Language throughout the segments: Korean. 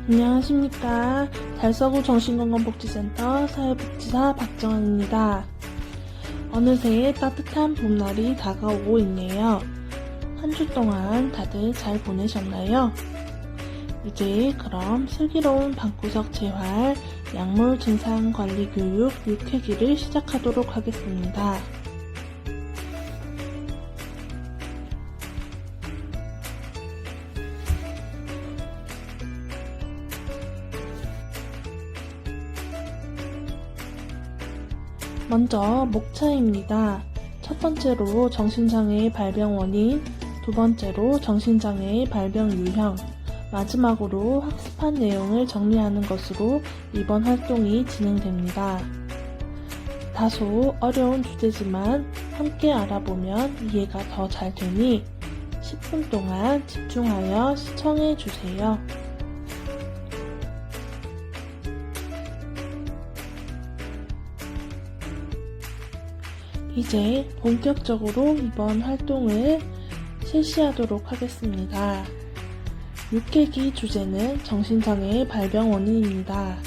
안녕하십니까. 달서구 정신건강복지센터 사회복지사 박정환입니다. 어느새 따뜻한 봄날이 다가오고 있네요. 한 주 동안 다들 잘 보내셨나요? 이제 그럼 슬기로운 방구석 재활, 약물 증상 관리 교육 6회기를 시작하도록 하겠습니다. 먼저 목차입니다. 첫 번째로 정신장애의 발병 원인, 두 번째로 정신장애의 발병 유형, 마지막으로 학습한 내용을 정리하는 것으로 이번 활동이 진행됩니다. 다소 어려운 주제지만 함께 알아보면 이해가 더 잘 되니 10분 동안 집중하여 시청해 주세요. 이제 본격적으로 이번 활동을 실시하도록 하겠습니다. 6회기 주제는 정신장애의 발병 원인입니다.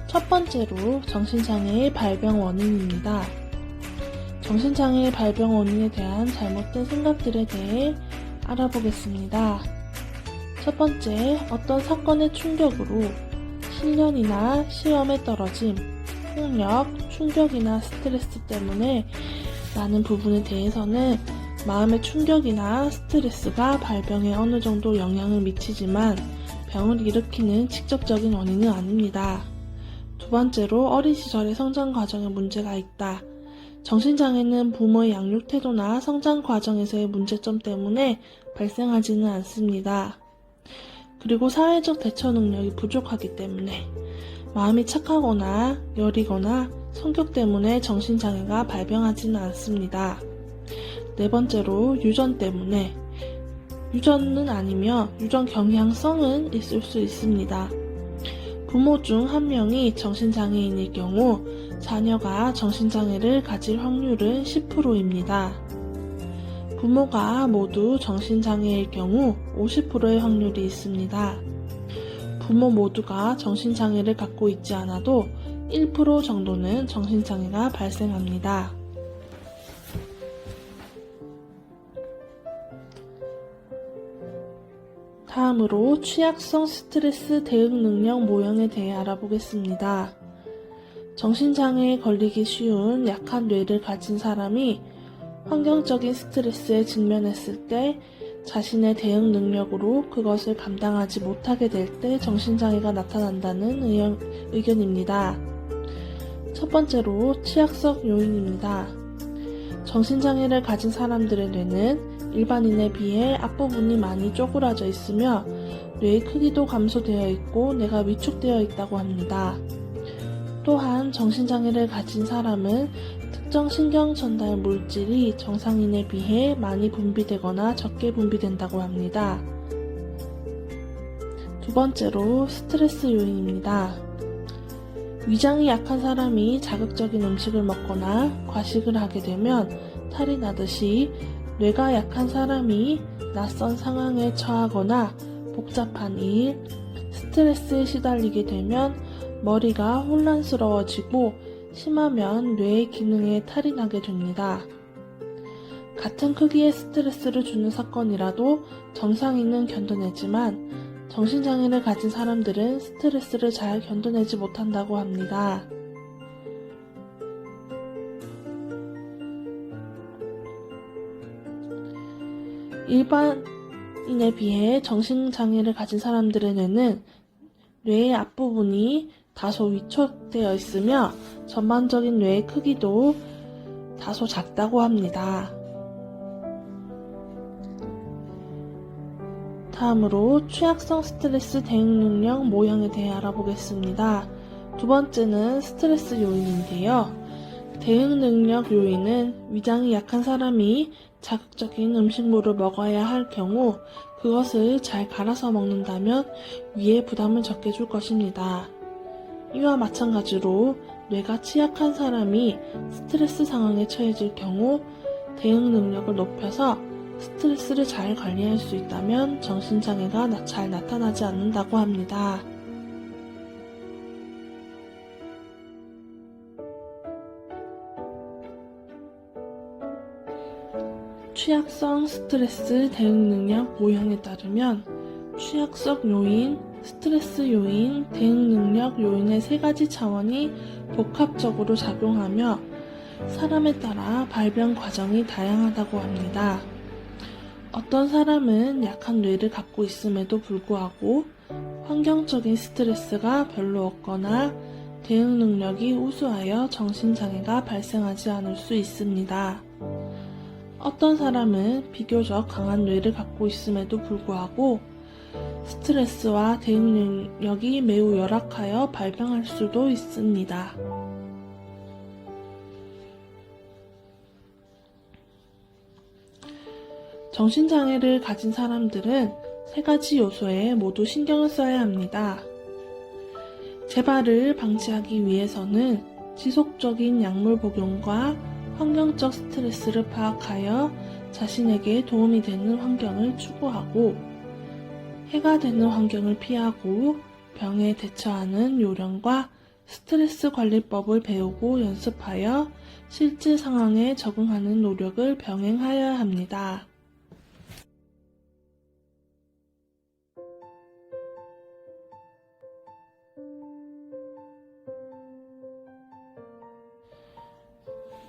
첫 번째로 정신장애의 발병 원인입니다. 정신장애의 발병 원인에 대한 잘못된 생각들에 대해 알아보겠습니다. 첫 번째, 어떤 사건의 충격으로 실련이나 시험에 떨어짐, 폭력, 충격이나 스트레스 때문에 라는 부분에 대해서는 마음의 충격이나 스트레스가 발병에 어느 정도 영향을 미치지만 병을 일으키는 직접적인 원인은 아닙니다. 두 번째로, 어린 시절의 성장 과정에 문제가 있다. 정신장애는 부모의 양육 태도나 성장 과정에서의 문제점 때문에 발생하지는 않습니다. 그리고 사회적 대처 능력이 부족하기 때문에 마음이 착하거나 여리거나 성격 때문에 정신장애가 발병하지는 않습니다. 네 번째로, 유전 때문에. 유전은 아니며 유전 경향성은 있을 수 있습니다. 부모 중 한 명이 정신장애인일 경우 자녀가 정신장애를 가질 확률은 10%입니다. 부모가 모두 정신장애일 경우 50%의 확률이 있습니다. 부모 모두가 정신장애를 갖고 있지 않아도 1% 정도는 정신장애가 발생합니다. 다음으로 취약성 스트레스 대응 능력 모형에 대해 알아보겠습니다. 정신장애에 걸리기 쉬운 약한 뇌를 가진 사람이 환경적인 스트레스에 직면했을 때 자신의 대응 능력으로 그것을 감당하지 못하게 될 때 정신장애가 나타난다는 의견입니다. 첫 번째로, 취약성 요인입니다. 정신장애를 가진 사람들의 뇌는 일반인에 비해 앞부분이 많이 쪼그라져 있으며 뇌의 크기도 감소되어 있고 뇌가 위축되어 있다고 합니다. 또한 정신장애를 가진 사람은 특정 신경 전달 물질이 정상인에 비해 많이 분비되거나 적게 분비된다고 합니다. 두 번째로, 스트레스 요인입니다. 위장이 약한 사람이 자극적인 음식을 먹거나 과식을 하게 되면 탈이 나듯이 뇌가 약한 사람이 낯선 상황에 처하거나 복잡한 일, 스트레스에 시달리게 되면 머리가 혼란스러워지고 심하면 뇌의 기능에 탈이 나게 됩니다. 같은 크기의 스트레스를 주는 사건이라도 정상인은 견뎌내지만 정신장애를 가진 사람들은 스트레스를 잘 견뎌내지 못한다고 합니다. 일반인에 비해 정신장애를 가진 사람들의 뇌는 뇌의 앞부분이 다소 위축되어 있으며 전반적인 뇌의 크기도 다소 작다고 합니다. 다음으로 취약성 스트레스 대응 능력 모형에 대해 알아보겠습니다. 두 번째는 스트레스 요인인데요. 대응 능력 요인은 위장이 약한 사람이 자극적인 음식물을 먹어야 할 경우 그것을 잘 갈아서 먹는다면 위에 부담을 적게 줄 것입니다. 이와 마찬가지로 뇌가 취약한 사람이 스트레스 상황에 처해질 경우 대응 능력을 높여서 스트레스를 잘 관리할 수 있다면 정신장애가 잘 나타나지 않는다고 합니다. 취약성 스트레스 대응 능력 모형에 따르면 취약성 요인, 스트레스 요인, 대응 능력 요인의 세 가지 차원이 복합적으로 작용하며 사람에 따라 발병 과정이 다양하다고 합니다. 어떤 사람은 약한 뇌를 갖고 있음에도 불구하고 환경적인 스트레스가 별로 없거나 대응 능력이 우수하여 정신장애가 발생하지 않을 수 있습니다. 어떤 사람은 비교적 강한 뇌를 갖고 있음에도 불구하고 스트레스와 대응 능력이 매우 열악하여 발병할 수도 있습니다. 정신장애를 가진 사람들은 세 가지 요소에 모두 신경을 써야 합니다. 재발을 방지하기 위해서는 지속적인 약물 복용과 환경적 스트레스를 파악하여 자신에게 도움이 되는 환경을 추구하고 해가 되는 환경을 피하고 병에 대처하는 요령과 스트레스 관리법을 배우고 연습하여 실제 상황에 적응하는 노력을 병행하여야 합니다.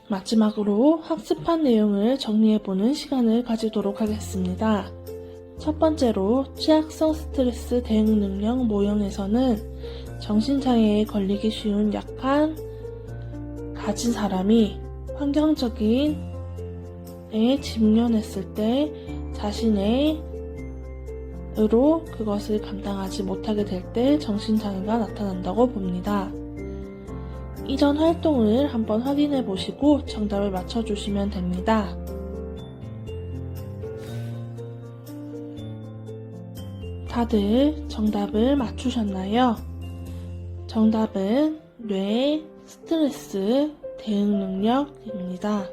마지막으로 학습한 내용을 정리해보는 시간을 가지도록 하겠습니다. 첫 번째로 취약성 스트레스 대응 능력 모형에서는 정신장애에 걸리기 쉬운 약한 가진 사람이 환경적인 에 직면했을 때 자신의 으로 그것을 감당하지 못하게 될 때 정신장애가 나타난다고 봅니다. 이전 활동을 한번 확인해 보시고 정답을 맞춰주시면 됩니다. 다들 정답을 맞추셨나요? 정답은 뇌 스트레스 대응 능력입니다.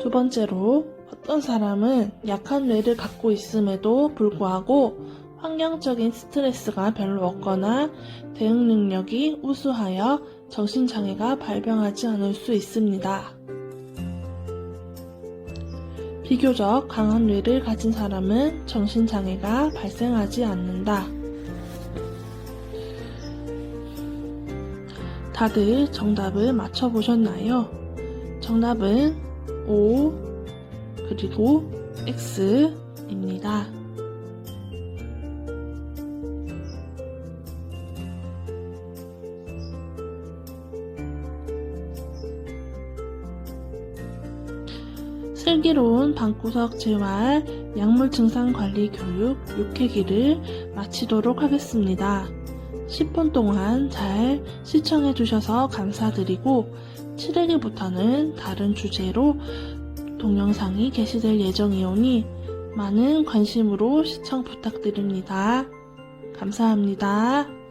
두 번째로 어떤 사람은 약한 뇌를 갖고 있음에도 불구하고 환경적인 스트레스가 별로 없거나 대응 능력이 우수하여 정신장애가 발병하지 않을 수 있습니다. 비교적 강한 뇌를 가진 사람은 정신장애가 발생하지 않는다. 다들 정답을 맞춰보셨나요? 정답은 O 그리고 X입니다. 슬기로운 방구석 재활 약물 증상 관리 교육 6회기를 마치도록 하겠습니다. 10분 동안 잘 시청해 주셔서 감사드리고 7회기부터는 다른 주제로 동영상이 게시될 예정이오니 많은 관심으로 시청 부탁드립니다. 감사합니다.